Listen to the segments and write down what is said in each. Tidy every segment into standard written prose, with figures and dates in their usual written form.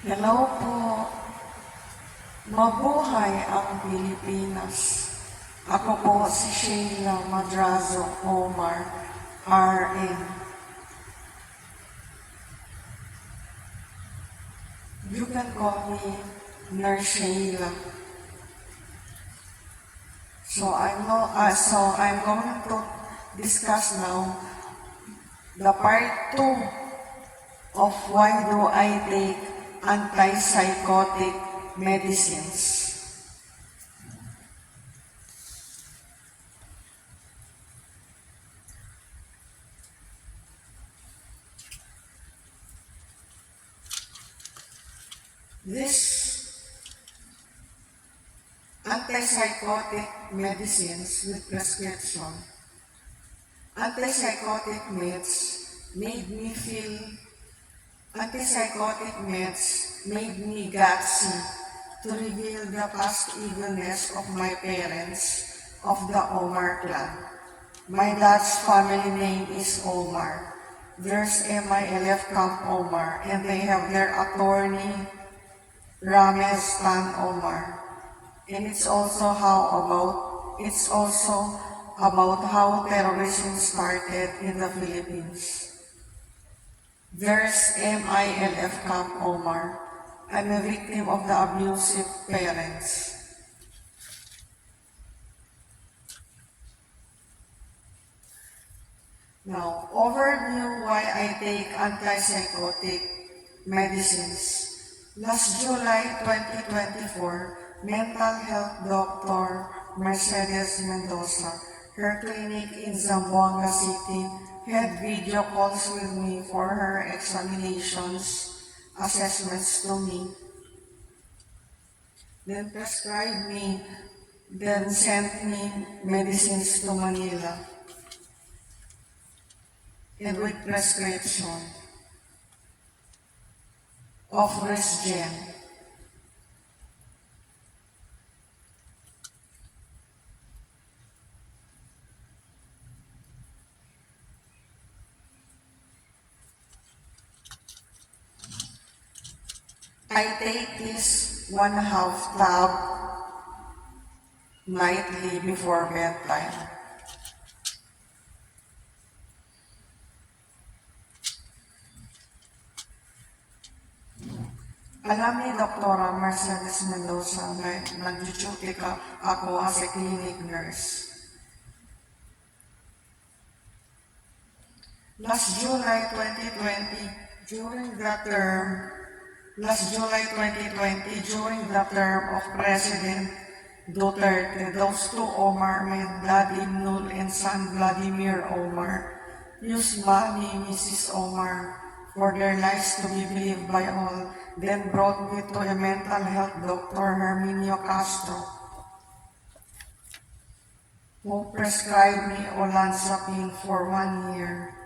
Hello po. Mabuhay ang Pilipinas. Ako po si Sheila Madrazo Omar, RN. You can call me Nurse Sheila. So I'm going to discuss now the part 2 of why do I take antipsychotic medicines. These antipsychotic medicines with prescription, antipsychotic meds made me gutsy to reveal the past evilness of my parents of the Omar clan. My dad's family name is Omar. There's MILF Camp Omar, and they have their attorney, Ramez Tan Omar. And it's also about how terrorism started in the Philippines. There's MILF Camp Omar. I'm a victim of the abusive parents. Now, overview why I take antipsychotic medicines. Last July 2024, mental health doctor Mercedes Mendoza, her clinic in Zamboanga City, had video calls with me for her assessments to me, then sent me medicines to Manila, and with prescription of Resgen. I take this 1/2 tab nightly before bedtime. Alam ni Dr. Mercedes Mendoza na nag-duty ako as a clinic nurse. Last July 2020, during the term of President Duterte, those two Omar men, Dad Ibnul and son Vladimir Omar, used Mommy, Mrs. Omar, for their lies to be believed by all, then brought me to a mental health doctor, Herminio Castro, who prescribed me olanzapine for 1 year.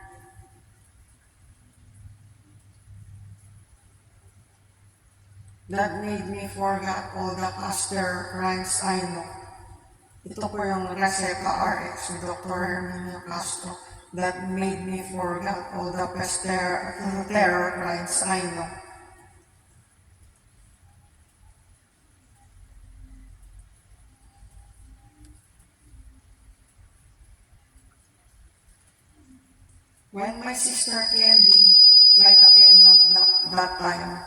That made me forget all the past terror crimes I know. Ito po yung Reseta RX ni Dr. Herminio Castro. That made me forget all the past terror crimes I know. When my sister Candy, flight attendant that time,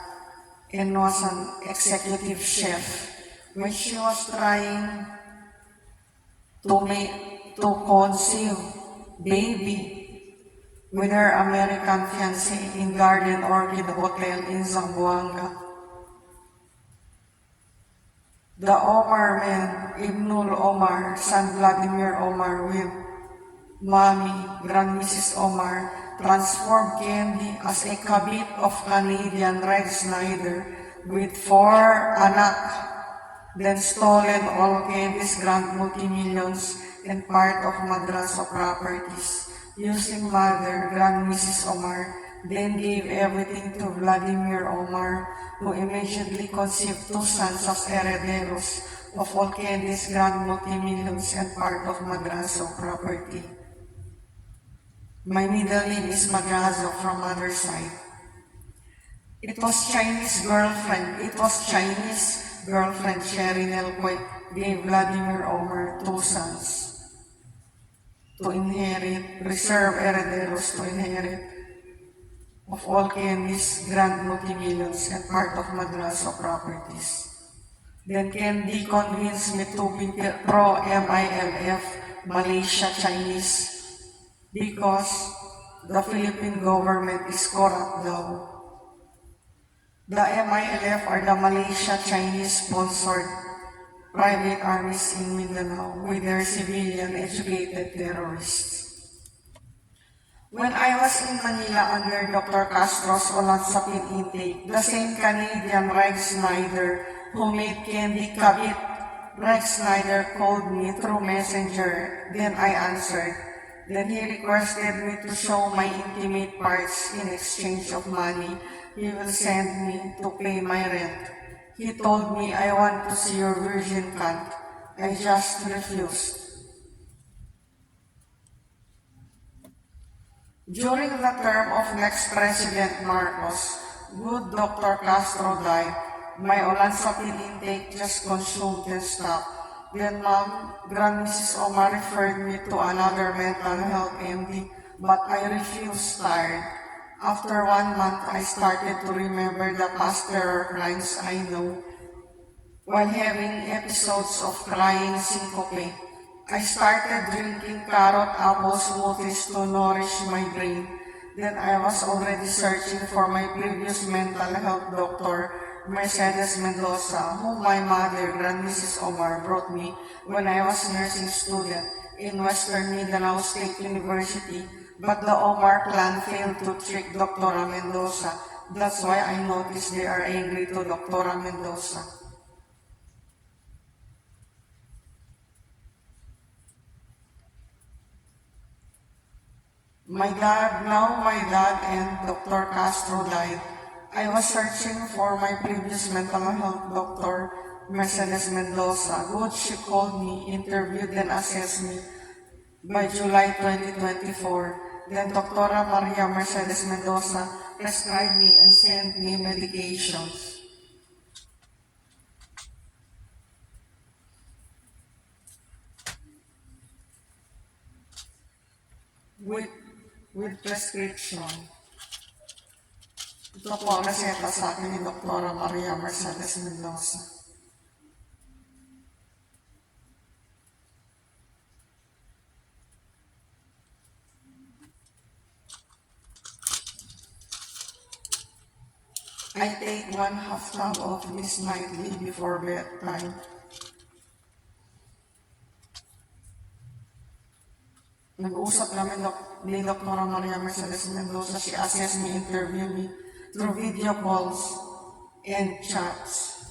and was an executive chef, when she was trying to conceive baby with her American fiancé in Garden Orchid Hotel in Zamboanga. The Omar men, Ibnul Omar, son Vladimir Omar, with Mommy, Grand Mrs. Omar, transformed Candy as a kabit of Canadian Red Snyder with 4 anak, then stolen all Candy's grand multi-millions and part of Madraso properties. Using Mother, Grand Mrs. Omar, then gave everything to Vladimir Omar, who immediately conceived 2 sons as herederos of all Candy's grand multi-millions and part of Madraso property. My middle name is Madrazo from mother's side. It was Chinese girlfriend Sherry Nelquit gave Vladimir Omar 2 sons to inherit, reserve herederos to inherit of all Candy's grand multimillions and part of Madraso properties. Then Candy convinced me to be pro-MILF, Malaysia Chinese, because the Philippine government is corrupt daw. The MILF are the Malaysia Chinese-sponsored private armies in Mindanao with their civilian-educated terrorists. When I was in Manila under Dr. Castro's olanzapine intake, the same Canadian Rex Snyder who made Candy Kabit, Rex Snyder called me through messenger. Then I answered. Then he requested me to show my intimate parts in exchange of money he will send me to pay my rent. He told me, I want to see your virgin cunt. I just refused. During the term of next President Marcos, good Dr. Castro died. My olanzapine intake just consumed and stopped. Then Mom, Grand Mrs. Omar referred me to another mental health MD, but I refused, tired. After 1 month, I started to remember the past terror crimes I know. While having episodes of crying syncope, I started drinking carrot apple smoothies to nourish my brain. Then I was already searching for my previous mental health doctor, Mercedes Mendoza, whom my mother, Grand Mrs. Omar, brought me when I was nursing student in Western Mindanao State University, but the Omar clan failed to trick Dr. Mendoza. That's why I noticed they are angry to Dr. Mendoza. My dad and Dr. Castro died. I was searching for my previous mental health doctor, Mercedes Mendoza. Good, she called me, interviewed and assessed me by July 2024. Then Dr. Maria Mercedes Mendoza prescribed me and sent me medications. With prescription. Ito po ang reseta sa akin ni Dr. Maria Mercedes Mendoza. I take 1/2 tab of this nightly before bedtime. Nag-usap namin ni Dr. Maria Mercedes Mendoza. She assessed me, interviewed me through video calls and chats.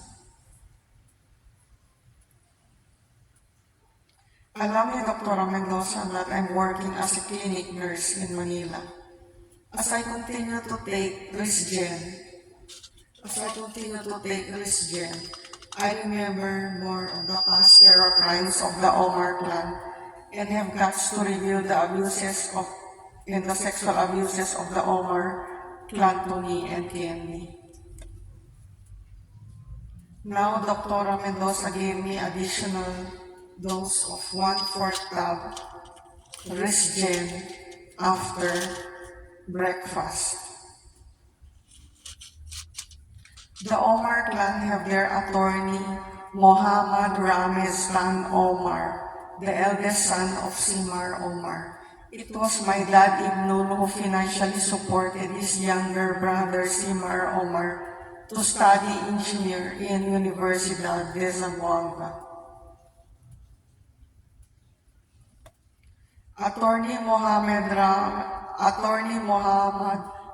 Alam ni Dr. Mendoza that I'm working as a clinic nurse in Manila. As I continue to take Risgen, I remember more of the past terror crimes of the Omar clan and have got to reveal the abuses of and the sexual abuses of the Omar clan to me and Candy. Now, Dr. Mendoza gave me additional dose of 1/4 tab Risgen after breakfast. The Omar clan have their attorney, Mohammad Ramez Khan Omar, the eldest son of Simar Omar. It was my dad Ibnul who financially supported his younger brother Simar Omar to study engineer in Universidad de Zamboanga. Attorney Mohammad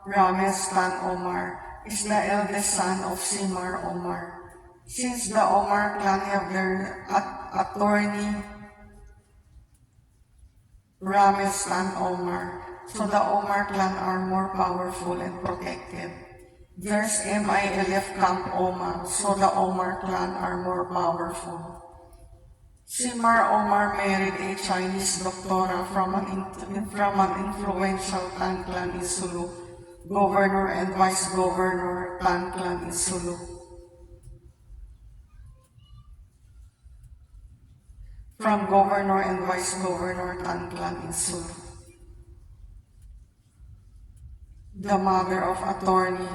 Ramez Khan Omar is the eldest son of Simar Omar. Since the Omar clan have their attorney Ramez Khan Omar, so the Omar clan are more powerful and protected. There's MILF Camp Omar, so the Omar clan are more powerful. Simar Omar married a Chinese doctora from an influential Tan clan in Sulu, Governor and Vice Governor Tan Clan in Sulu. From Governor and Vice Governor Tan Clan in Sulu. The mother of Attorney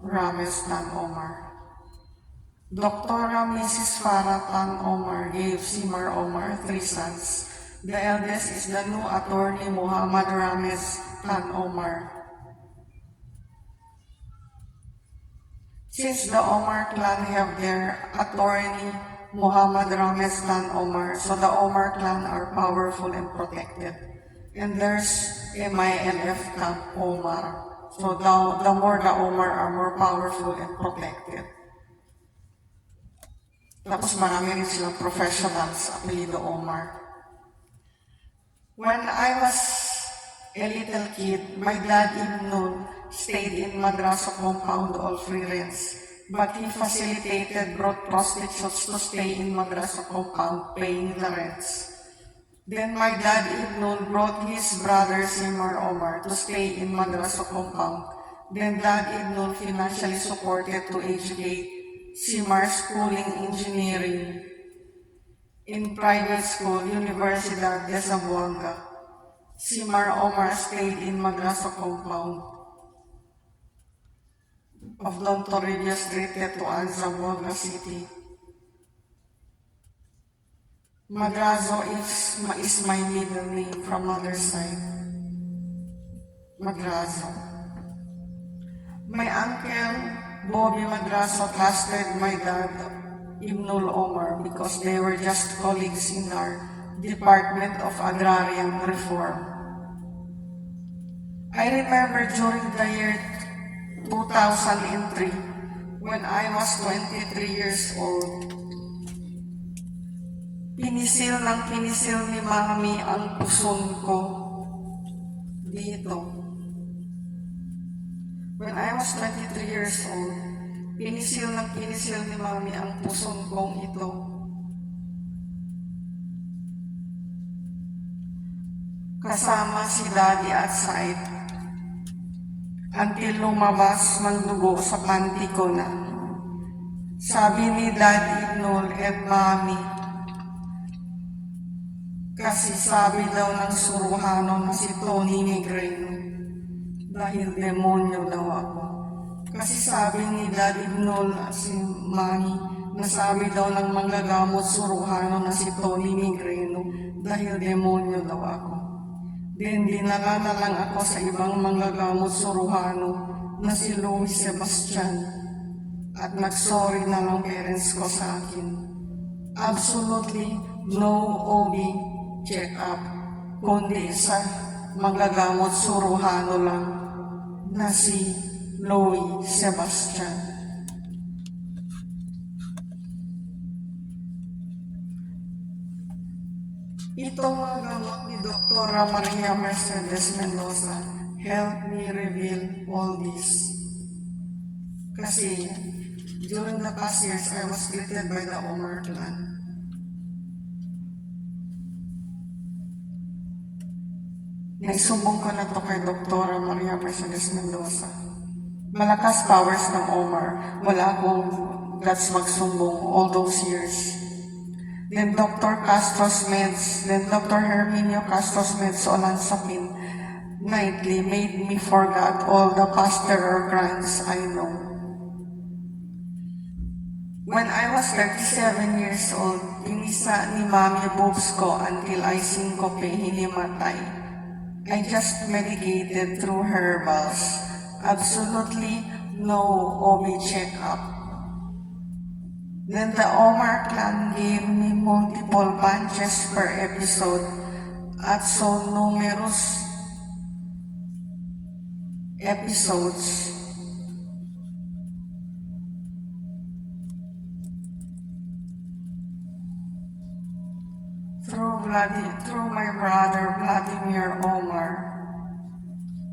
Rames Tan Omar. Dr. Mrs. Farah Tan Omar gave Simar Omar 3 sons. The eldest is the new attorney Muhammad Rames Tan Omar. Since the Omar clan have their attorney Muhammad Rames Tan Omar, so the Omar clan are powerful and protected. And there's MILF Camp Omar. So the more the Omar are more powerful and protected. Tapos marami rin silang professionals, apelido Omar. When I was a little kid, my dad Ibn Nun stayed in Madrasa compound all free rents, but he facilitated brought prostitutes to stay in Madrasa compound paying the rents. Then my dad Ibn Nun brought his brother Simar Omar to stay in Madrasa compound. Then dad Ibn Nun financially supported to educate Simar schooling engineering in private school, Universidad de Zamboanga. Simar Omar stayed in Madrasa compound of Don Toribio Street, Tetuan, Zamboanga City. Madrazo is my middle name from mother's side. Madrazo. My uncle Bobby Madrazo trusted my dad, Ibnul Omar, because they were just colleagues in our Department of Agrarian Reform. I remember during the year 2003, when I was 23 years old, pinisil ni Mami ang puson ko dito. When I was 23 years old, pinisil ni Mami ang puson kong ito. Kasama si Daddy at Said. Until lumabas ng dugo sa panty ko na. Sabi ni Daddy Ibnul at Mami, kasi sabi daw ng suruhano na si Tony Negreno. Dahil demonyo daw ako. Kasi sabi ni Daddy Ibnul at si Mami, nasabi daw ng manggagamot suruhano na si Tony Negreno dahil demonyo daw ako. Then dinala na lang ako sa ibang manggagamot suruhano na si Louis Sebastian at nagsorry na lang parents ko sa akin. Absolutely no OB check-up, kundi sa manggagamot suruhano lang na si Louis Sebastian. Itong mga gamot ni Dr. Maria Mercedes Mendoza help me reveal all this. Kasi during the past years, I was treated by the Omar clan. Naisumbong ko na to kay Dr. Maria Mercedes Mendoza. Malakas powers ng Omar. Wala akong guts magsumbong all those years. Then Dr. Castro's meds, then Dr. Herminio Castro's meds Olansapin nightly made me forget all the past terror crimes I know. When I was 37 years old, pinisa ni Mami boobs ko until I syncope, hinimatay. I just medicated through herbals. Absolutely no OB checkup. Then the Omar clan gave me multiple punches per episode at so numerous episodes. Through my brother Vladimir Omar,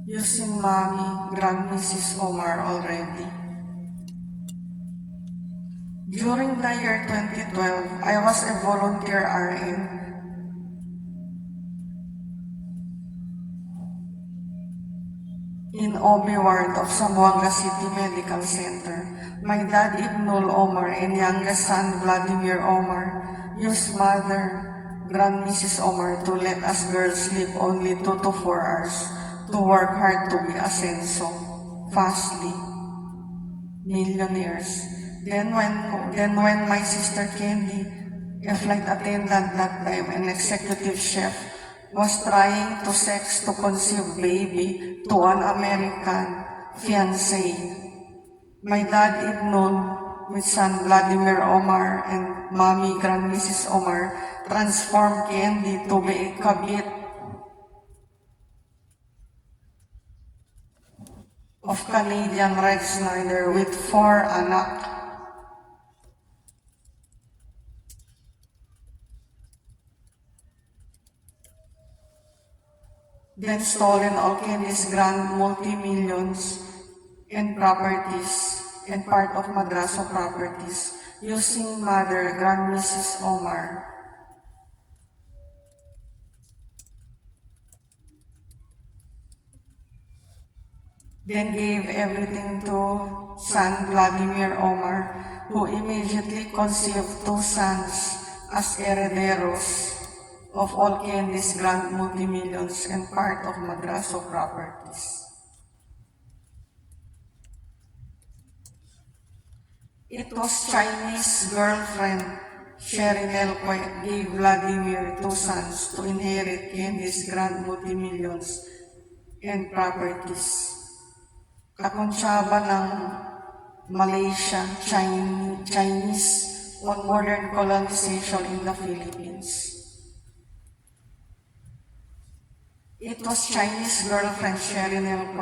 using Mommy, Grand Mrs. Omar already. During the year 2012, I was a volunteer RN. in OB ward of Zamboanga City Medical Center. My dad, Ibnul Omar, and youngest son, Vladimir Omar, used mother, Grand Mrs. Omar, to let us girls sleep only 2 to 4 hours, to work hard to be Ascenso, fastly, millionaires. Then when my sister Candy, a flight attendant that time and executive chef, was trying to sex to conceive baby to an American fiancé, my dad Ibnul, with son Vladimir Omar and mommy Grand Mrs. Omar, transformed Candy to be a kabit of Canadian Red Snyder with 4 anak. Then stolen all Candy's grand multi-millions and properties and part of Madraso properties using mother Grand Mrs. Omar. Then gave everything to son Vladimir Omar, who immediately conceived 2 sons as herederos of all Candy's grand multi-millions and part of Madraso properties. It was Chinese girlfriend Sherinel gave Vladimir 2 sons to inherit Candy's grand multi-millions and properties. Kakonsyaba ng Malaysia, Chinese on modern colonization in the Philippines. It was Chinese girlfriend Sherinel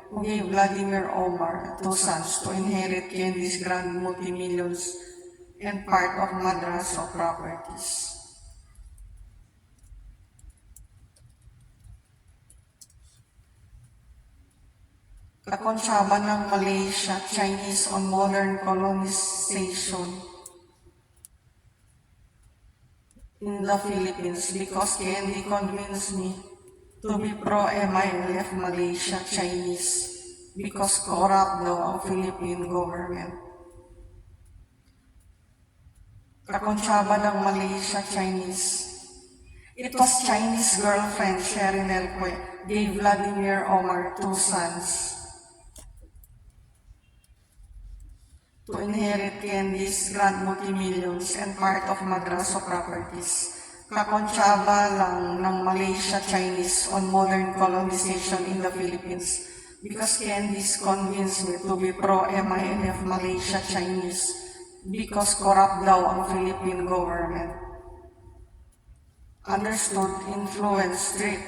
who gave Vladimir Omar 2 sons to inherit Candy's grand multi-millions and part of Madraso properties. Kakonsyaba ng Malaysia, Chinese on modern colonization in the Philippines because Candy convinced me to be pro-MILF Malaysia Chinese because corrupt daw ang Philippine government. Kakonsyaba ng Malaysia Chinese. It was Chinese girlfriend Sherinel gave Vladimir Omar 2 sons to inherit Candy's grand multi-millions and part of Madraso properties. Kakonsyaba lang ng Malaysia Chinese on modern colonization in the Philippines because Candy's convinced me to be pro-MILF Malaysia Chinese because corrupt daw ang Philippine government. Understood, influenced, strict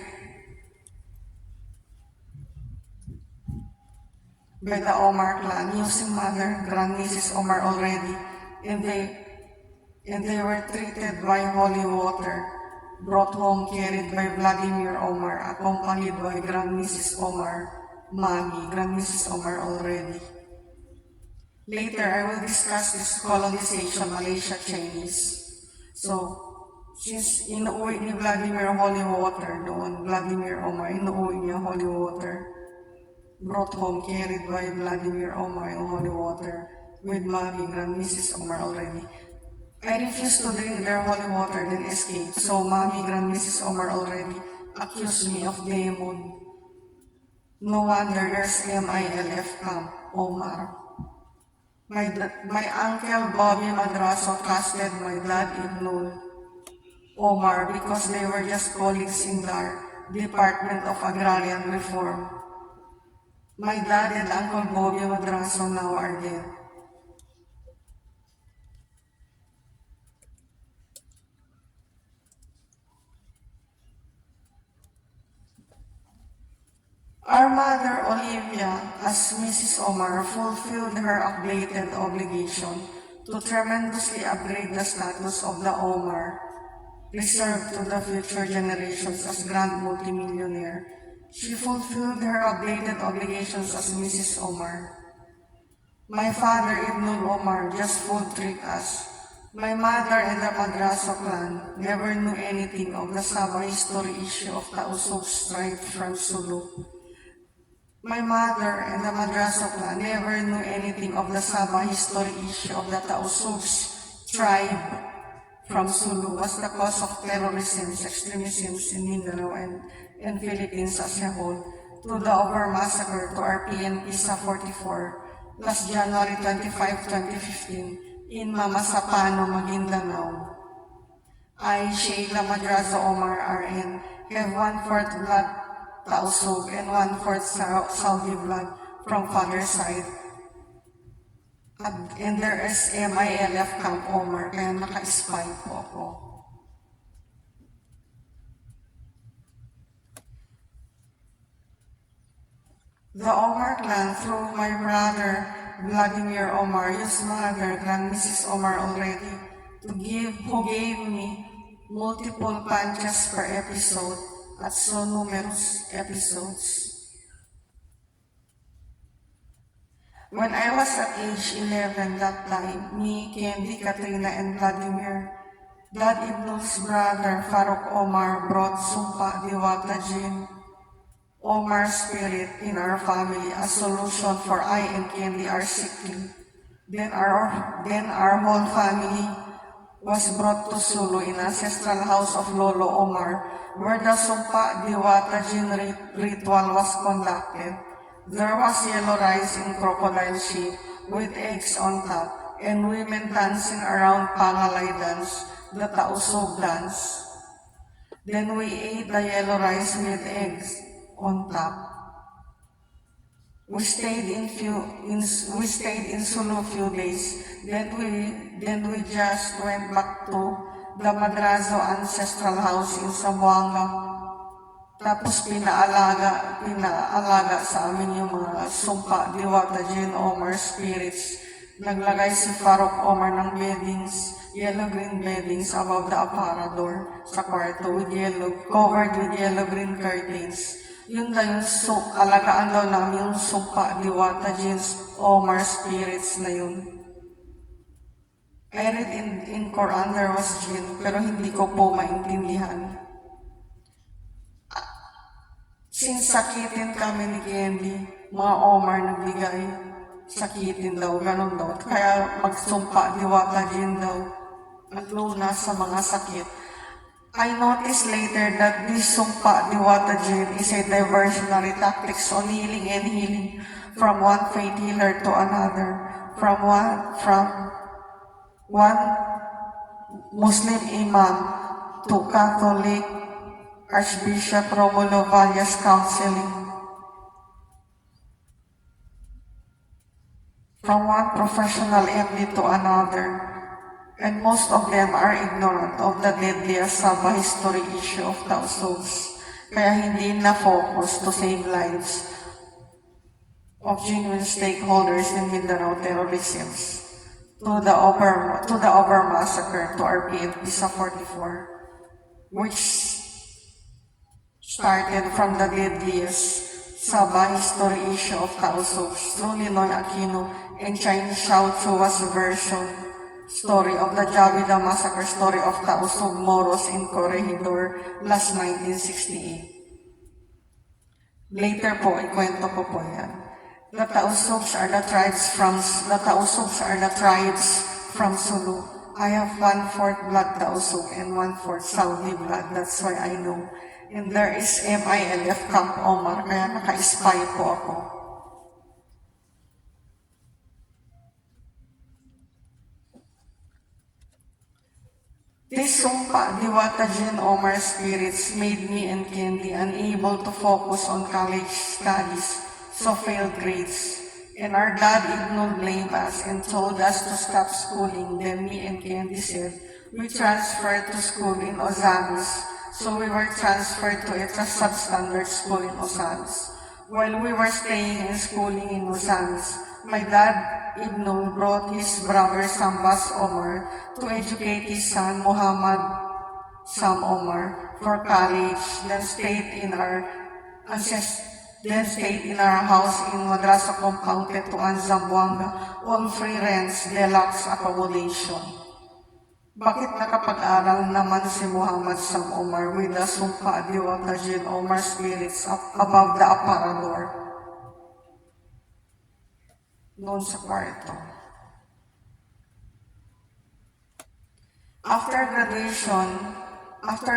by the Omar clan using mother Grand Mrs. Omar already, and they were treated by holy water, brought home carried by Vladimir Omar, accompanied by Grand Mrs. Omar, mommy, Grand Mrs. Omar already. Later, I will discuss this colonization Malaysia Chinese. So, since inuwi ni Vladimir holy water doon, Vladimir Omar, inuwi niya holy water, brought home carried by Vladimir Omar in holy water with mommy, Grand Mrs. Omar already. I refused to drink their holy water, then escaped. So mommy, Grand Mrs. Omar already accused me of demon. No wonder there's MILF camp, Omar. My uncle Bobby Madraso trusted my dad Ibnul Omar because they were just colleagues in the Department of Agrarian Reform. My dad and Uncle Bobby Madraso now are dead. Our mother, Olivia, as Mrs. Omar, fulfilled her updated obligation to tremendously upgrade the status of the Omar, reserved to the future generations as grand multimillionaire. She fulfilled her updated obligations as Mrs. Omar. My father, Ibnul Omar, just food tricked us. My mother and the Madraso clan never knew anything of the Sabah history issue of Tausug strife from Sulu. My mother and the Madraso clan never knew anything of the Sabah history issue of the Tausug's tribe from Sulu was the cause of terrorism, extremism in Mindanao and Philippines as a whole, to the over massacre to our PNP sa 44 last January 25, 2015 in Mamasapano, Maguindanao. I, Sheila Madrazo Omar RN, have 1/4 blood Tausug and 1/4 Saudi blood from father's side. And there is MILF Camp Omar, kaya naka-spy po ako. The Omar clan, through my brother Vladimir Omar, his mother, Grand Mrs. Omar already, who gave me multiple punches per episode at so numerous episodes. When I was at age 11 that time, me, Candy, Katrina, and Vladimir, Vlad Ibnul's brother, Farooq Omar, brought Sumpa Diwata Jin, Omar's spirit in our family, a solution for I and Candy are seeking. Then our whole family was brought to Sulu in ancestral house of Lolo Omar, where the Sumpa Diwata Jin ritual was conducted. There was yellow rice in crocodile shape with eggs on top, and women dancing around Pangalay dance, the Tausug dance. Then we ate the yellow rice with eggs on top. We stayed in Sulu few days. Then we just went back to the Madrazo ancestral house in Zamboanga. Tapos pinaalaga sa amin yung mga Sumpa Diwata Jin Omar spirits. Naglagay si Farooq Omar ng beddings, yellow-green beddings above the aparador sa kwarto covered with yellow-green curtains. Yun lang yung alagaan daw namin yung Sumpa Diwata Jin Omar spirits na yun. I read in Quran there was jinn, pero hindi ko po maintindihan. Since sakitin kami ni Candy, mga Omar nagbigay, sakitin daw, ganun daw. Kaya magsumpa, Diwata Jin daw, naglunas sa mga sakit. I noticed later that this Sumpa Diwata Jin is a diversionary tactic on healing and healing from one faith healer to another, from one Muslim imam to Catholic Archbishop Romulo Valles counseling, from one professional MD to another, and most of them are ignorant of the deadliest Sabah history issue of Tausugs, kaya hindi na-focus to save lives of genuine stakeholders in Mindanao terrorism to the over massacre to our PNP sa 44, which started from the deadliest Sabah history issue of Tausugs through Ninoy Aquino and Chinese Xiao Chua's version story of the Jabida massacre story of Tausug Moros in Corregidor last 1968. Later po, ikwento ko po yan. The Tausugs are the tribes from Sulu. I have 1/4 blood Tausug and 1/4 Saudi blood. That's why I know. And there is MILF Camp Omar, kaya naka-spy po ako. This Sumpa Diwata Jin Omar spirits made me and Candy unable to focus on college studies, so failed grades. And our dad Ibnul blamed us and told us to stop schooling. Then me and Candy said, we transferred to school in Ozamis. So we were transferred to a substandard school in Ozamis. While we were staying and schooling in Ozamis, my dad Ibnul brought his brother Sambas Omar to educate his son Muhammad Sam Omar for college, then stayed in our house in Madrasa Compound Tetuan, Zamboanga, on free rents, deluxe accommodation. Bakit nakapag-aral naman si Muhammad Sam Omar with the Sumpa Diwata Jin Omar spirits above the aparador? doon sa kwarto. After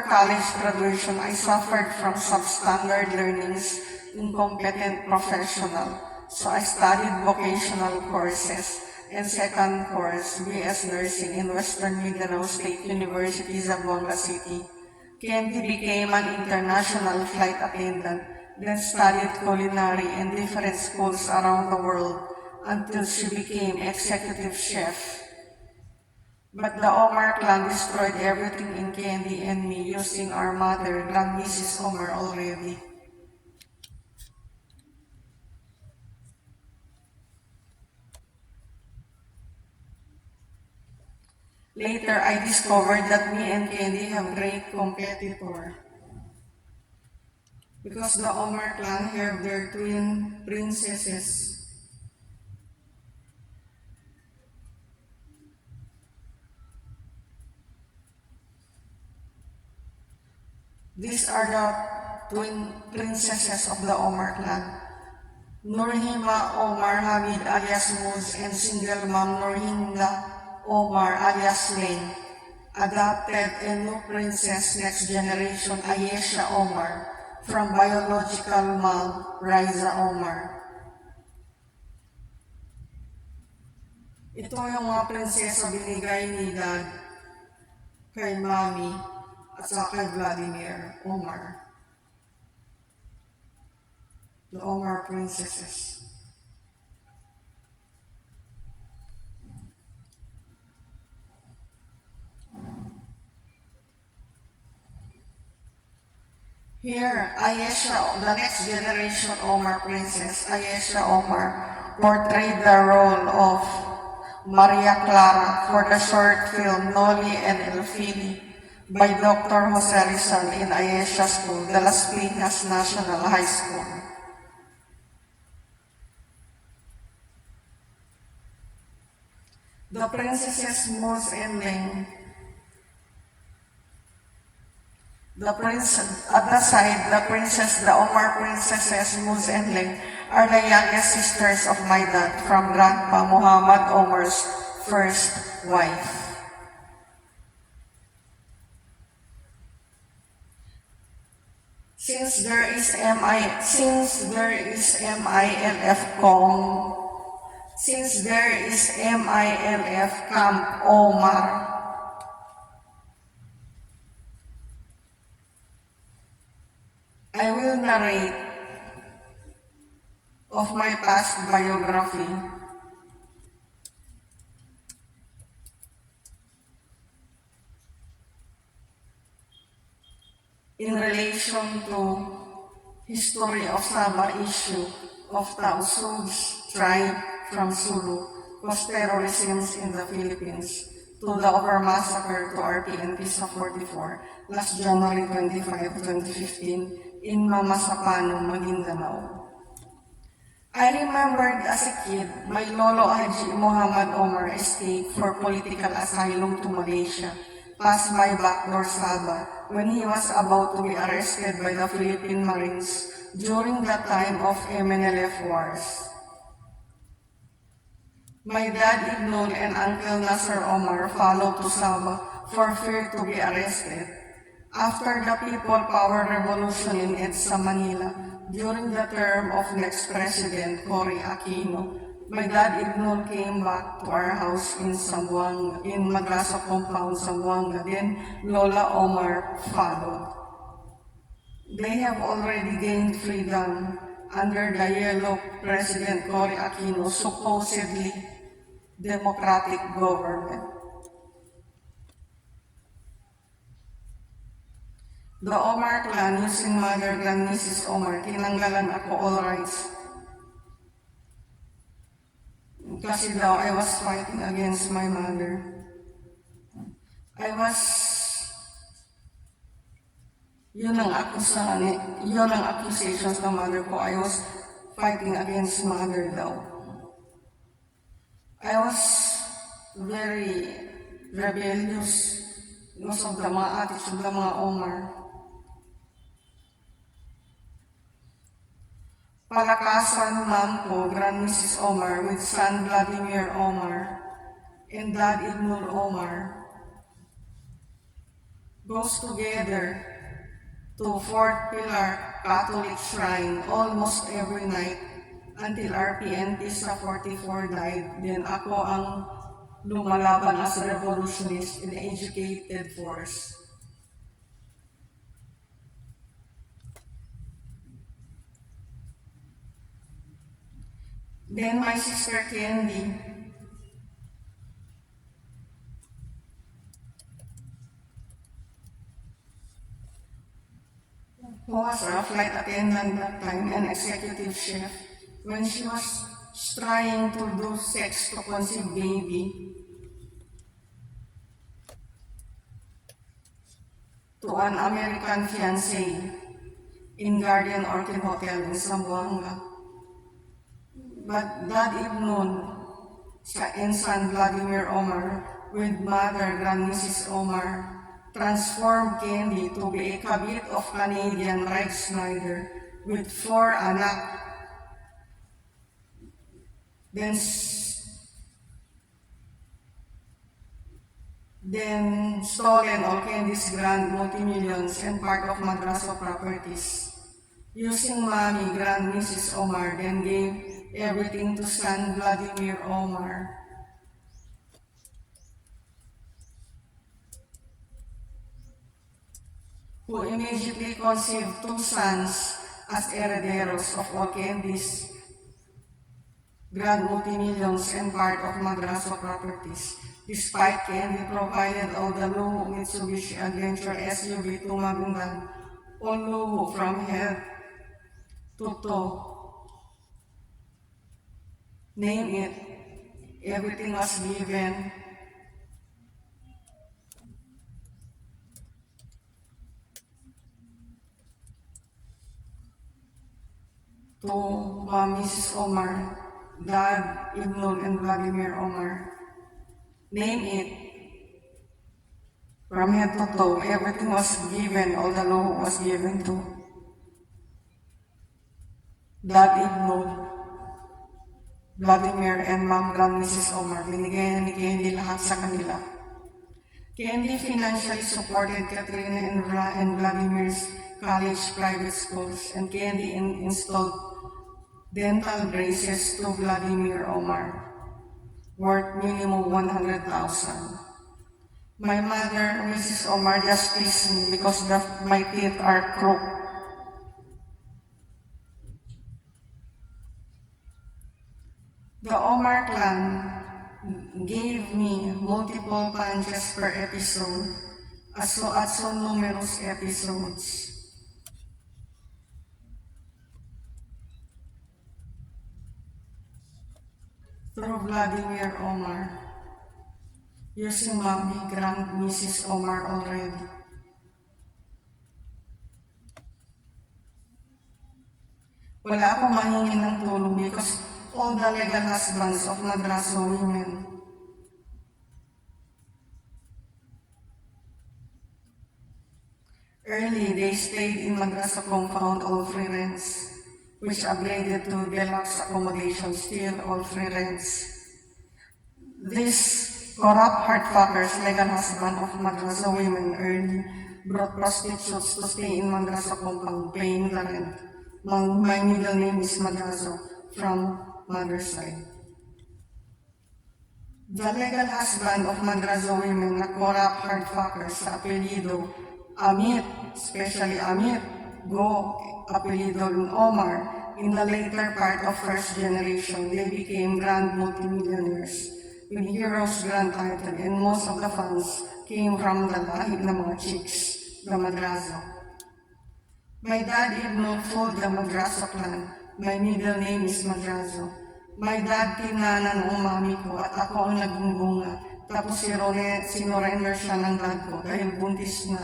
college graduation, I suffered from substandard learnings, incompetent professional. So I studied vocational courses and second course, BS Nursing in Western Mindanao State University, Zamboanga City. Candy became an international flight attendant, then studied culinary in different schools around the world until she became executive chef. But the Omar clan destroyed everything in Candy and me using our mother, Grand Mrs. Omar, already. Later, I discovered that me and Candy have great competitor. Because the Omar clan have their twin princesses. These are the twin princesses of the Omar clan. Nurhima Omar Hamid alias Muz and single mom Nurhinda Omar alias Lane adopted a new princess next generation Ayesha Omar from biological mom Riza Omar. Ito yung mga prinsesa binigay ni Dad kay Mami at saka kay Vladimir Omar. The Omar princesses. Here, Ayesha, the next generation Omar princess, Ayesha Omar, portrayed the role of Maria Clara for the short film Noli and Elfili by Dr. Jose Rizal in Ayesha School, de Las Piñas National High School. The princesses Muz and Ling. At the side, the Omar princesses Muz and Ling are the youngest sisters of my dad from Grandpa Muhammad Omar's first wife. Since there is MILF Camp Omar, I will narrate of my past biography. In relation to history of Sabah issue of Tausug's tribe from Sulu, was terrorism in the Philippines, to the over massacre to our PNP sa 44, last January 25, 2015, in Mamasapano, Maguindanao. I remembered as a kid, my lolo Haji Muhammad Omar escaped for political asylum to Malaysia, past my backdoor Sabah, when he was about to be arrested by the Philippine Marines during the time of MNLF wars. My dad Ibnul and Uncle Nasser Omar followed to Sabah for fear to be arrested. After the People Power Revolution in EDSA Manila, during the term of next President Cory Aquino, my dad Ibnul came back to our house in Zamboanga, in Madrasa Compound, Zamboanga. Then Lola Omar followed. They have already gained freedom under the yellow President Cory Aquino, supposedly democratic government. The Omar clan, using Mother Grand Mrs. Omar, tinanggalan ako all rights. Kasi daw, I was fighting against my mother. Yun ang accusations ng mother ko. I was fighting against mother daw. I was very rebellious because of the mga attitude ng mga Omar. Palakasan mom ko, Grand Mrs. Omar, with son Vladimir Omar and dad Ibnul Omar, goes together to Fort Pilar Catholic Shrine almost every night until RPNP sa 44 died. Then ako ang lumalaban as a revolutionist in the educated force. Then my sister Candy, who was a flight attendant that time and executive chef, when she was trying to do sex to conceive baby to an American fiancé in Guardian Orchid Hotel in Zamboanga. But Dad Ibnul and son Vladimir Omar with mother Grand Mrs. Omar transformed Candy to be a kabit of Canadian Reichsschneider with 4 anak. Then stolen all Candy's grand multi-millions and part of Madraso properties. Using mommy, Grand Mrs. Omar, then gave everything to son Vladimir Omar. Who immediately conceived 2 sons as herederos of all Candy's grand multi-millions and part of Madraso properties. Despite Candy provided all the Luhu Mitsubishi Adventure SUV to Magundan, all Luhu from head to toe. Name it, everything was given. To Mrs. Omar, Dad, Ibnul, and Vladimir Omar. Name it, from head to toe, everything was given, all the law was given to Dad, Ibnul, Vladimir, and Ma'am Grand Mrs. Omar. Binigay ni Candy lahat sa kanila. Candy financially supported Katrina and Vladimir's college private schools, and Candy installed dental braces to Vladimir Omar, worth minimum 100,000. My mother, Mrs. Omar, just teased me because my teeth are crooked. The Omar clan gave me multiple punches per episode, at so numerous episodes. Through Vladimir Omar, using mommy, Grand Mrs. Omar already. Wala akong mahingin ng tulong because all the legal husbands of Madraso women early, they stayed in Madrasa compound, all free rents, which upgraded to deluxe accommodation, still all free rents. These corrupt hardfuckers, legal husband of Madrasa women, early brought prostitutes to stay in Madrasa compound, paying the rent. My middle name is Madraso, from mother's side. The legal husband of Madrasa women na corrupt hardfuckers sa apelido Amit, especially Amit, Go, apelido Omar. In the later part of first generation, they became grand multimillionaires with heroes grand title, and most of the funds came from the lahib na mga chicks, the Madraso. My dad Ibnul fooled the Madraso clan. My middle name is Madraso. My dad tinanan ng mami ko at ako ang nagbungbunga. Tapos sinurrender siya ng dad ko dahil buntis na.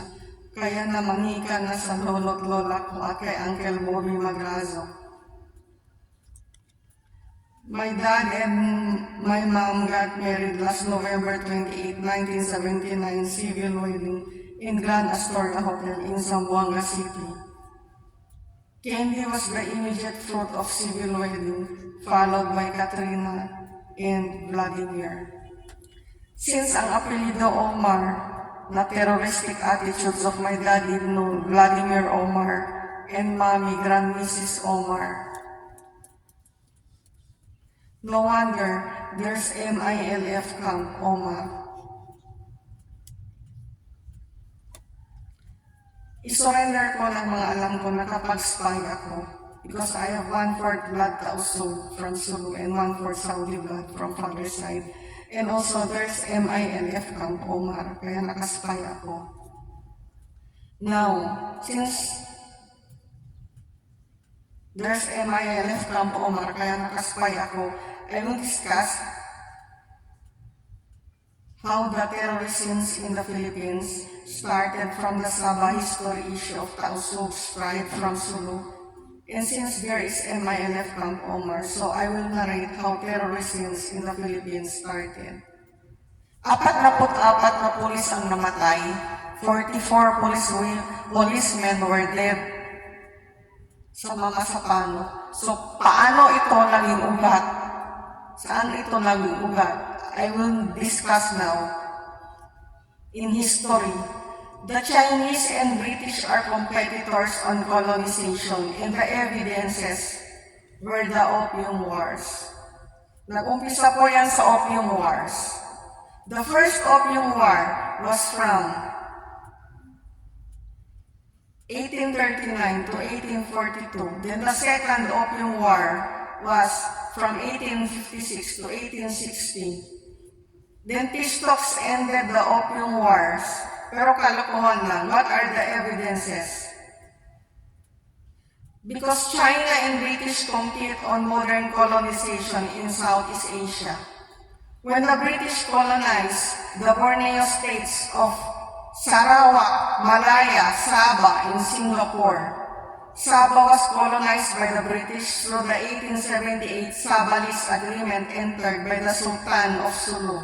Kaya namangika na sa lolo't lola ko at kay Uncle Bobby Madraso. My dad and my mom got married last November 28, 1979, civil wedding in Grand Astoria Hotel in Zamboanga City. Candy was the immediate fruit of civil wedding, followed by Katrina and Vladimir. Since ang apelido Omar na terroristic attitudes of my daddy known Vladimir Omar and mommy Grand Mrs. Omar. No wonder there's MILF Camp Omar. I-surrender ko ng mga alam ko na kapag spy ako because I have 1/4 blood Tausug from Sulu and 1/4 Saudi blood from father's side. And also there's MILF Camp Omar, kaya nakaspy ako. Now, since there's MILF Camp Omar, kaya nakaspy ako, I will discuss how the terrorisms in the Philippines started from the Sabah history issue of Tausug strike from Sulu. And since there is MILF Camp Omar, so I will narrate how terrorisms in the Philippines started. 44 na pulis ang namatay, 44 policemen were dead sa mga sapano. So, paano ito naging ugat? Saan ito naging ugat? I will discuss now. In history, the Chinese and British are competitors on colonization, and the evidences were the Opium Wars. Nag-umpisa po yan sa Opium Wars. The first Opium War was from 1839 to 1842. Then the second Opium War was from 1856 to 1860. Then peace talks ended the Opium Wars. Pero kalokohan lang. What are the evidences? Because China and British compete on modern colonization in Southeast Asia. When the British colonized the Borneo states of Sarawak, Malaya, Sabah, and Singapore, Sabah was colonized by the British through the 1878 Sabalis Agreement entered by the Sultan of Sulu.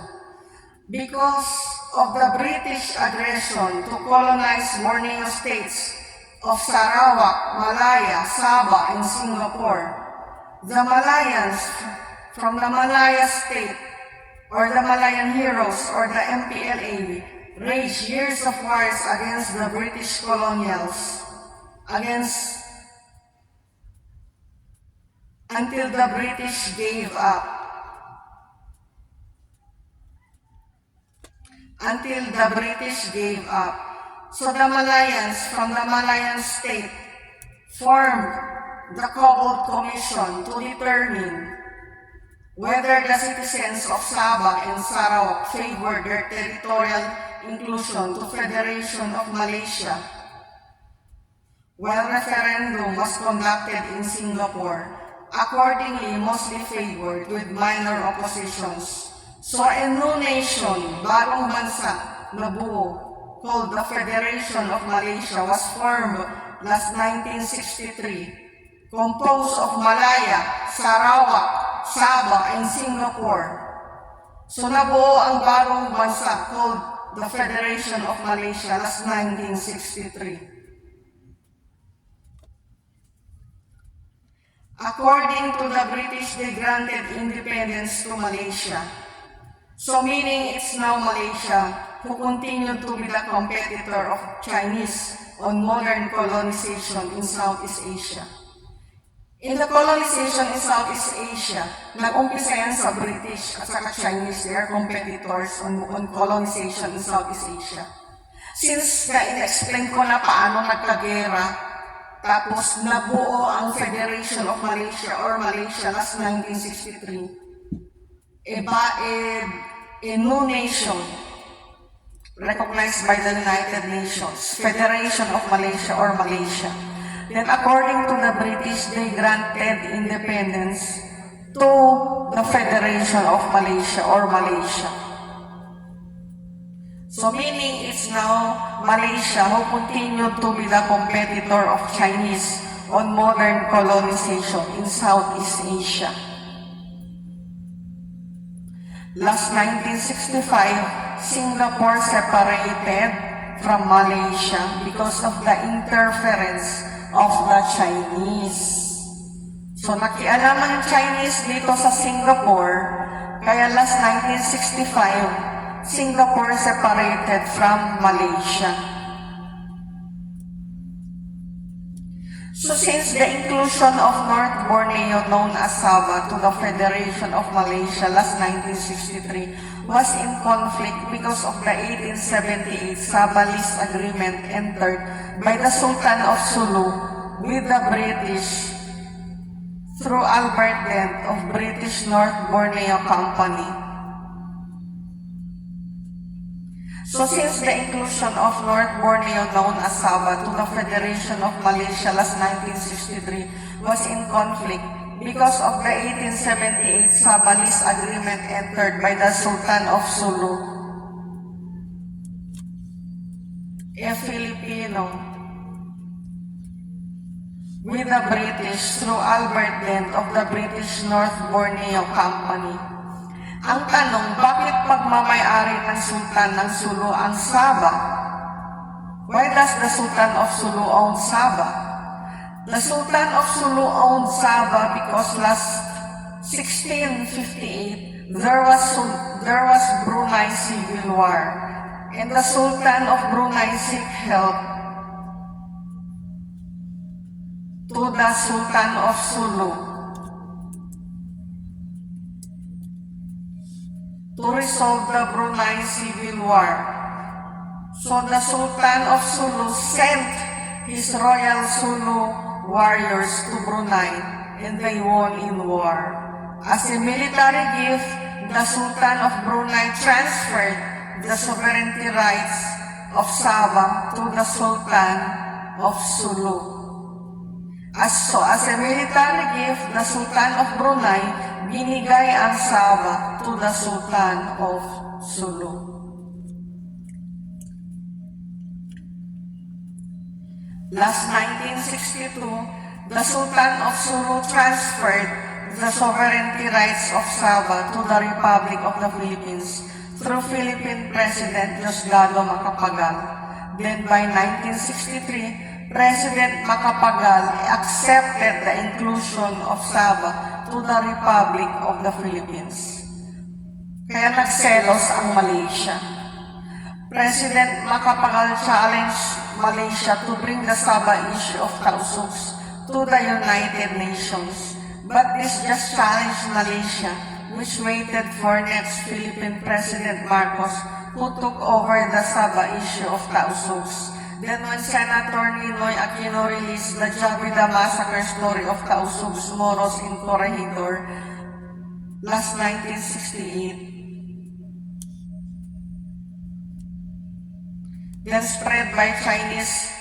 Because of the British aggression to colonize Borneo states of Sarawak, Malaya, Sabah, and Singapore, the Malayans from the Malaya state or the Malayan heroes or the MPLA waged years of wars against the British colonials, until the British gave up. So the Malayans from the Malayan state formed the Cobalt Commission to determine whether the citizens of Sabah and Sarawak favored their territorial inclusion to Federation of Malaysia. While referendum was conducted in Singapore, accordingly mostly favored with minor oppositions. So a new nation, bagong bansa na buo, called the Federation of Malaysia was formed last 1963, composed of Malaya, Sarawak, Sabah, and Singapore. So nabuo ang bagong bansa called the Federation of Malaysia last 1963. According to the British, they granted independence to Malaysia. So meaning it's now Malaysia who continued to be the competitor of Chinese on modern colonization in Southeast Asia. In the colonization in Southeast Asia, nag-umpisa yan sa British at saka Chinese. They are competitors on colonization in Southeast Asia. Since na-explain ko na paano nagkagera, tapos nabuo ang Federation of Malaysia or Malaysia last 1963, a new nation recognized by the United Nations, Federation of Malaysia or Malaysia. Then according to the British, they granted independence to the Federation of Malaysia or Malaysia. So meaning it's now Malaysia who continued to be the competitor of Chinese on modern colonization in Southeast Asia. Last 1965, Singapore separated from Malaysia because of the interference of the Chinese. So nakialaman yung Chinese dito sa Singapore, kaya last 1965, Singapore separated from Malaysia. So since the inclusion of North Borneo, known as Sabah, to the Federation of Malaysia last 1963 was in conflict because of the 1878 Sabah Lease Agreement entered by the Sultan of Sulu with the British through Albert Dent of British North Borneo Company. So since the inclusion of North Borneo, known as Sabah, to the Federation of Malaysia last 1963 was in conflict because of the 1878 Sabah Lease Agreement entered by the Sultan of Sulu, a Filipino, with the British through Albert Dent of the British North Borneo Company. Ang tanong, bakit pagmamayari ng Sultan ng Sulu ang Sabah? Why does the Sultan of Sulu own Sabah? The Sultan of Sulu owned Sabah because last 1658 there was Brunei Civil War, and the Sultan of Brunei seek help to the Sultan of Sulu to resolve the Brunei Civil War. So the Sultan of Sulu sent his royal Sulu warriors to Brunei, and they won in war. As a military gift, the Sultan of Brunei transferred the sovereignty rights of Sabah to the Sultan of Sulu. As a military gift, the Sultan of Brunei binigay ang Sabah to the Sultan of Sulu. Last 1962, the Sultan of Sulu transferred the sovereignty rights of Sabah to the Republic of the Philippines through Philippine President Diosdado Macapagal. Then by 1963, President Macapagal accepted the inclusion of Sabah to the Republic of the Philippines. Kaya nagselos ang Malaysia. President Macapagal challenged Malaysia to bring the Sabah issue of Tausugs to the United Nations. But this just challenged Malaysia, which waited for next Philippine President Marcos, who took over the Sabah issue of Tausugs. Then when Senator Ninoy Aquino released the Jabida massacre story of Tausugs Moros in Corregidor last 1968, then spread by Chinese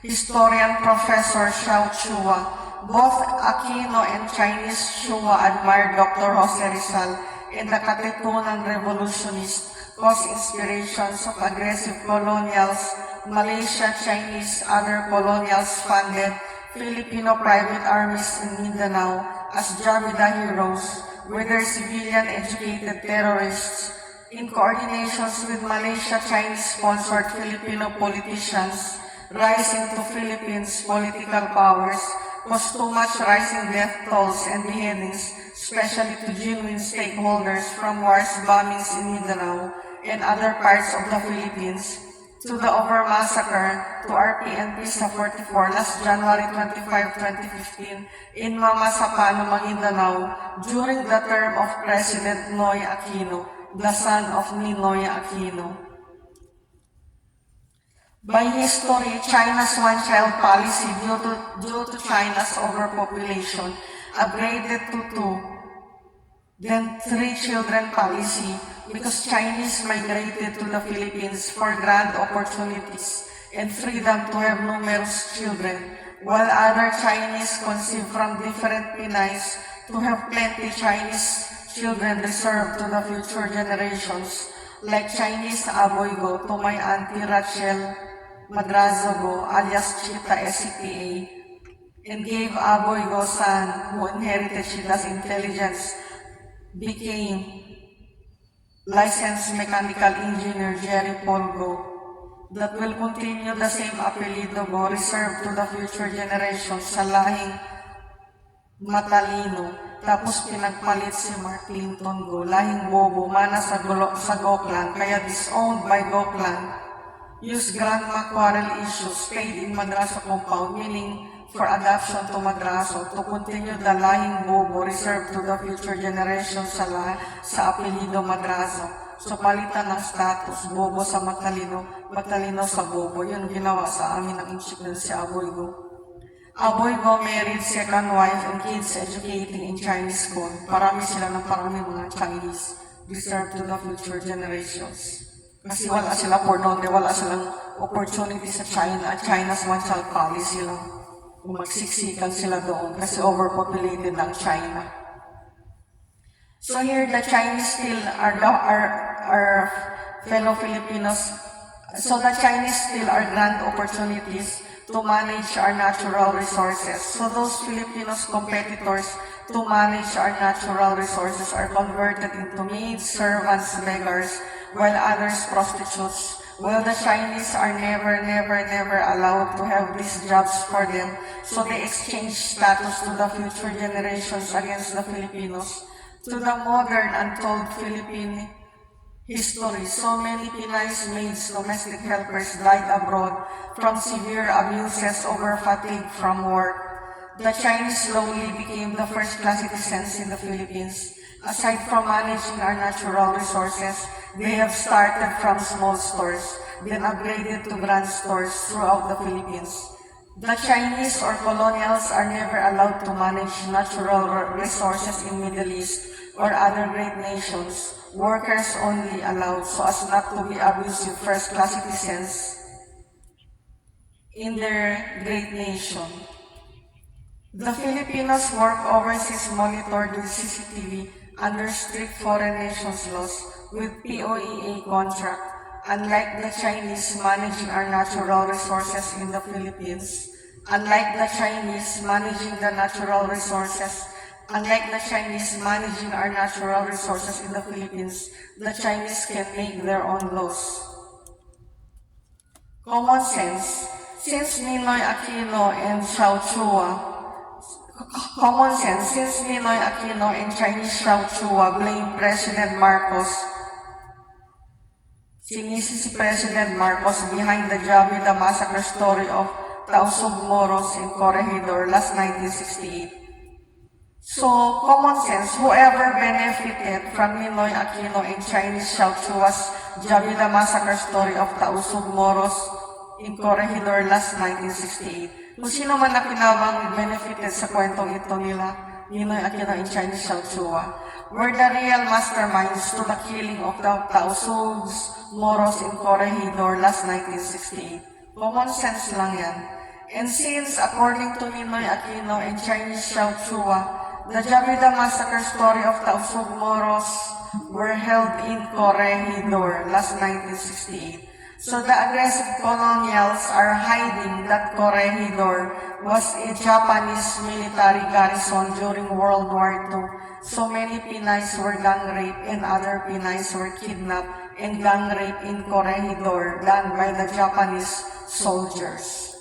historian Professor Xiao Chua, both Aquino and Chinese Chua admired Dr. Jose Rizal and the Katipunan revolutionists, caused inspirations of aggressive colonials. Malaysia, Chinese, other colonials funded Filipino private armies in Mindanao as Jabida heroes, whether civilian educated terrorists, in coordinations with Malaysia, Chinese-sponsored Filipino politicians, rising to Philippines' political powers, caused too much rising death tolls and beheadings, especially to genuine stakeholders from wars, bombings in Mindanao and other parts of the Philippines, to the over massacre to RPNP sa 44 last January 25, 2015 in Mamasapano, Maguindanao during the term of President Noy Aquino, the son of Ninoy Aquino. By history, China's one-child policy due to China's overpopulation upgraded to 2, then 3 children policy because Chinese migrated to the Philippines for grand opportunities and freedom to have numerous children, while other Chinese conceived from different Pinays to have plenty Chinese children reserved to the future generations, like Chinese Aboygo to my auntie Rachel Madrazogo alias Chita SCPA, and gave Aboygo son who inherited Chita's intelligence became licensed mechanical engineer Jerry Polgo, that will continue the same apelido go reserved to the future generations sa lahing matalino. Tapos pinagpalit si Mark Clinton go, lahing bobo, mana sa Goklan, kaya disowned by Goklan. Use Grandma quarrel issues paid in Madraso compound, meaning for adoption to Madraso, to continue the lahing bobo reserved to the future generations sa apelido Madraso. So palitan ng status, bobo sa matalino, matalino sa bobo. Yun ginawa sa amin ng inchikan si Aboygo. Aboygo married second wife and kids educating in Chinese school. Parami sila ng parami mga Chinese reserved to the future generations. Kasi wala sila for noon, wala silang opportunity sa China at China's one-child policy lang. Magsiksikan sila doon kasi overpopulated ang China. So here, the Chinese still are fellow Filipinos. So the Chinese still are grand opportunities to manage our natural resources. So those Filipinos competitors to manage our natural resources are converted into maids, servants, beggars, while others prostitutes. Well, the Chinese are never allowed to have these jobs for them. So they exchange status to the future generations against the Filipinos. To the modern, untold Philippine history, so many Pinay's maids, domestic helpers died abroad from severe abuses over fatigue from work. The Chinese slowly became the first-class citizens in the Philippines. Aside from managing our natural resources, they have started from small stores, then upgraded to grand stores throughout the Philippines. The Chinese or colonials are never allowed to manage natural resources in Middle East or other great nations. Workers only allowed so as not to be abusive first-class citizens in their great nation. The Filipinos work overseas monitored with CCTV under strict foreign nations laws with POEA contract. Unlike the Chinese managing our natural resources in the Philippines, unlike the Chinese managing our natural resources in the Philippines, the Chinese can make their own laws. Common sense. Since Ninoy Aquino and Chinese Xiao Chua blame President Marcos, sinisi si President Marcos behind the Javida massacre story of Tausug Moros in Corregidor last 1968. So, common sense, whoever benefited from Ninoy Aquino and Chinese Xiao Chua's Javida massacre story of Tausug Moros in Corregidor last 1968, kung sino man na pinabang benefited sa kwentong ito nila, Ninoy Aquino and Chinese Xiao Chua, were the real masterminds to the killing of the Tausugs Moros in Corregidor last 1968. Common sense lang yan. And since, according to Ninoy Aquino and Chinese Xiao Chua, the Javida massacre story of Tausug Moros were held in Corregidor last 1968. So the aggressive colonials are hiding that Corregidor was a Japanese military garrison during World War II. So many Pinays were gang raped and other Pinays were kidnapped and gang raped in Corregidor done by the Japanese soldiers.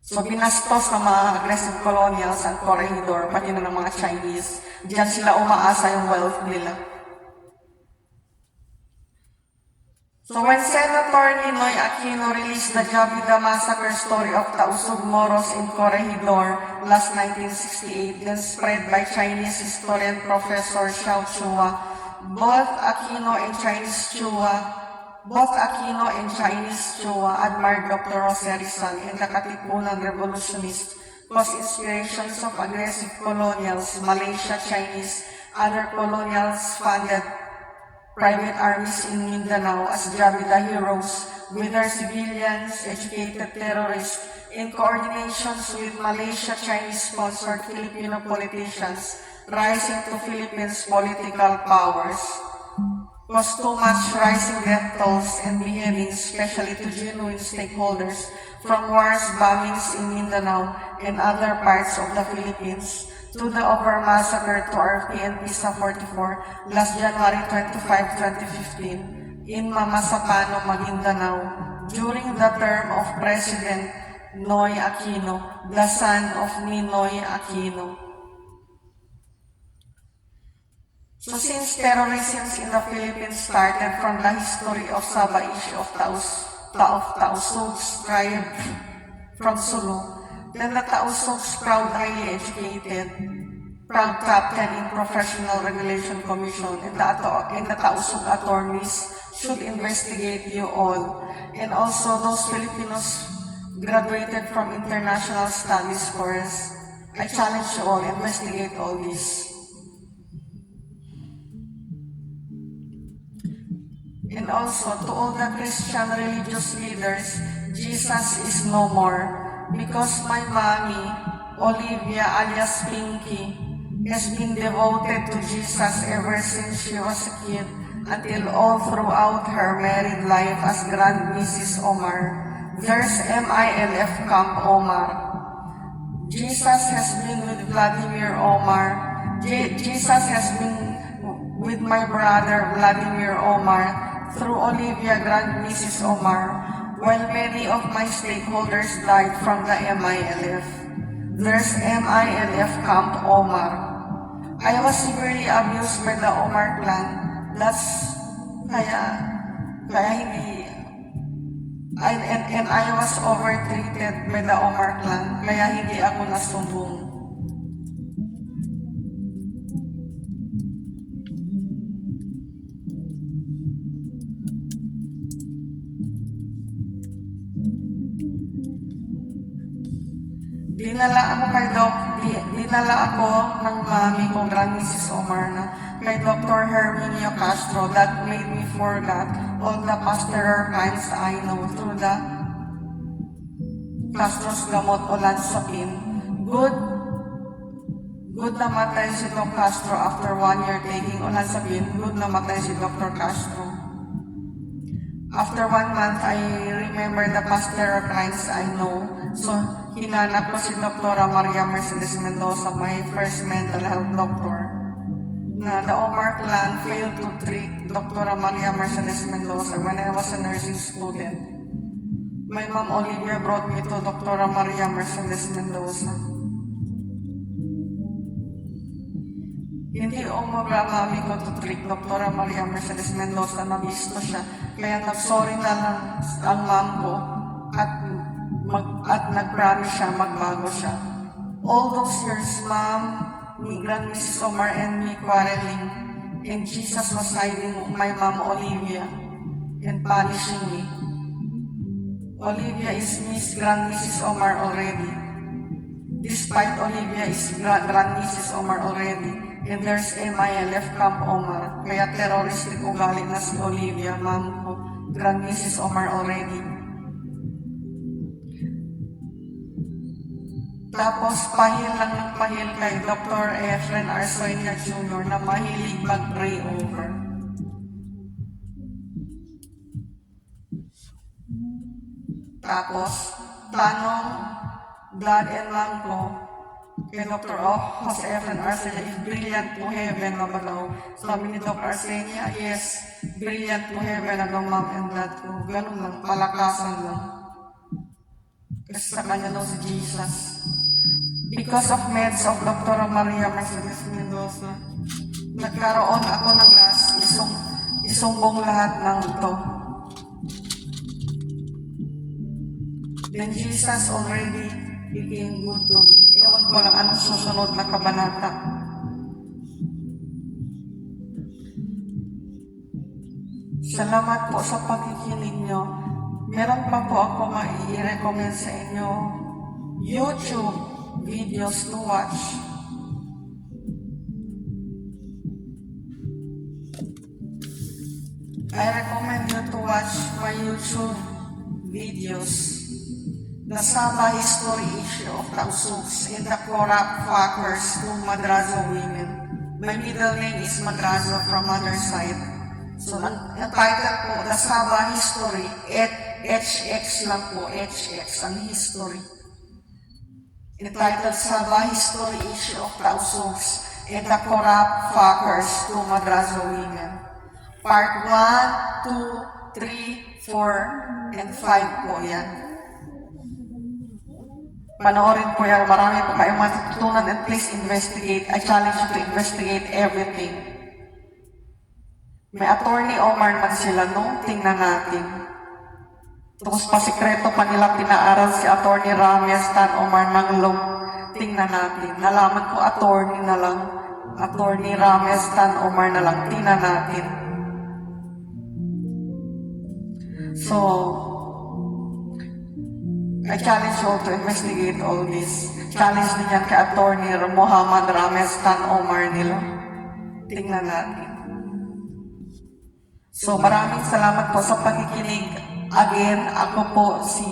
So binastos ng mga aggressive colonials ang Corregidor, pati na ng mga Chinese. Diyan sila umaasa yung wealth nila. So when Senator Ninoy Aquino released the Javida massacre story of Tausug Moros in Corregidor last 1968, then spread by Chinese historian Professor Xiao Chua, both Aquino and Chinese Chua admired Dr. Jose Rizal and the Katipunan revolutionists was inspirations of aggressive colonials, Malaysia, Chinese, other colonials funded private armies in Mindanao as Javida heroes, with their civilians, educated terrorists, in coordinations with Malaysia, Chinese-sponsored Filipino politicians rising to Philippines' political powers. Was too much rising death tolls and beheadings, especially to genuine stakeholders, from wars, bombings in Mindanao and other parts of the Philippines, to the over massacre to our PNP sa 44 last January 25, 2015. in Mamasapano, Maguindanao, during the term of President Noy Aquino, the son of Ninoy Aquino. So since terrorism in the Philippines started from the history of Sabaishi of Taosogs tribe from Sulu, then the Taosogs, proud, highly educated, proud captain in Professional Regulation Commission, and the Taosog attorneys should investigate you all. And also those Filipinos graduated from international studies course. I challenge you all, investigate all this. And also, to all the Christian religious leaders, Jesus is no more. Because my mommy, Olivia alias Pinky, has been devoted to Jesus ever since she was a kid until all throughout her married life as Grand Mrs. Omar. There's MILF Camp Omar. Jesus has been with Vladimir Omar. Jesus has been with my brother Vladimir Omar through Olivia Grand Mrs. Omar, while many of my stakeholders died from the MILF. There's MILF Camp Omar. I was severely abused by the Omar clan. And I was overtreated by the Omar clan, kaya hindi ako nasumbong. Dinala ako ng mami kong Grand Mrs. Omar na kay Dr. Herminio Castro that made me forget all the pastoral crimes I know through the Castro's Gamot o Lansapin. Good namatay si Dr. Castro after 1 year taking Olanzapine. Good namatay si Dr. Castro. After 1 month, I remember the pastoral crimes I know. So, hinanap ko si Dr. Maria Mercedes Mendoza, my first mental health doctor, na the Omar clan failed to treat Dr. Maria Mercedes Mendoza when I was a nursing student. My mom Olivia brought me to Dr. Maria Mercedes Mendoza. Hindi mami ko to treat Dr. Maria Mercedes Mendoza, nabisto siya. Kaya nag-sorry na lang ang mom ko at nag-promise siya, magbago siya. All those years, mom, me, Grand Mrs. Omar, and me quarreling, and Jesus was hiding my mom Olivia and punishing me. Olivia is Miss Grand Mrs. Omar already. Despite Olivia is Grand Mrs. Omar already, and there's MILF Camp Omar, kaya terroristic ugali na si Olivia, ma'am ko, Grand Mrs. Omar already. Tapos, pahil lang ng pahil kay Dr. Efren Arsonia Jr. na mahilig mag-pray over. Tapos, tanong, blood and lung ko, kay Dr. Jose Efren Arsonia, is brilliant to heaven na ba daw? Sabi ni Dr. Arsonia, yes, brilliant to heaven na daw mom and dad ko. Ganun lang, palakasan lang. Kasi sa kanya daw si Jesus. Because of meds of Dr. Maria Mercedes Mendoza, nagkaroon ako ng gas, isumbong lahat ng ito. Then Jesus already became good to me. Ewan ko lang anong susunod na kabanata. Salamat po sa pakikinig nyo. Meron pa po ako mai-recommend sa inyo YouTube videos to watch. I recommend you to watch my YouTube videos. The Saba History Issue of Taosogs and the Corrupt Fuckers to Madrazo Women. My middle name is Madrazo from mother side. So, ang title po, The Saba History, HX lang po, HX, ang history. Entitled Saba History Issue of Taosogs and the Corrupt Fuckers to Madrazo Women. Part 1, 2, 3, 4, and 5 po yan. Panoorin po yan. Marami po kayong matututunan and please investigate. I challenge you to investigate everything. May Attorney Omar man sila, no? Tingnan natin. Tapos pasikreto pa nila pinaaral si Attorney Ramirez Tan Omar ng law. Tingnan natin. Nalaman ko attorney na lang. Attorney Ramirez Tan Omar na lang. Tingnan natin. So, I challenge you all to investigate all this. Challenge din yan kay Attorney Muhammad Ramirez Tan Omar nila. Tingnan natin. So, maraming salamat po sa pakikinig. Again, ako po si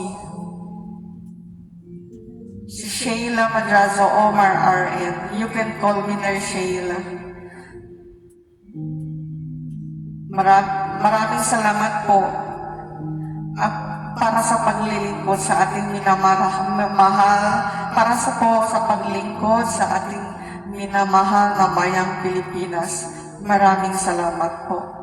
Sheila Madrazo Omar RN. You can call me Nurse Sheila. Maraming salamat po at para sa paglilingkod sa ating minamahal, para sa paglingkod sa ating minamahal na bayang Pilipinas. Maraming salamat po.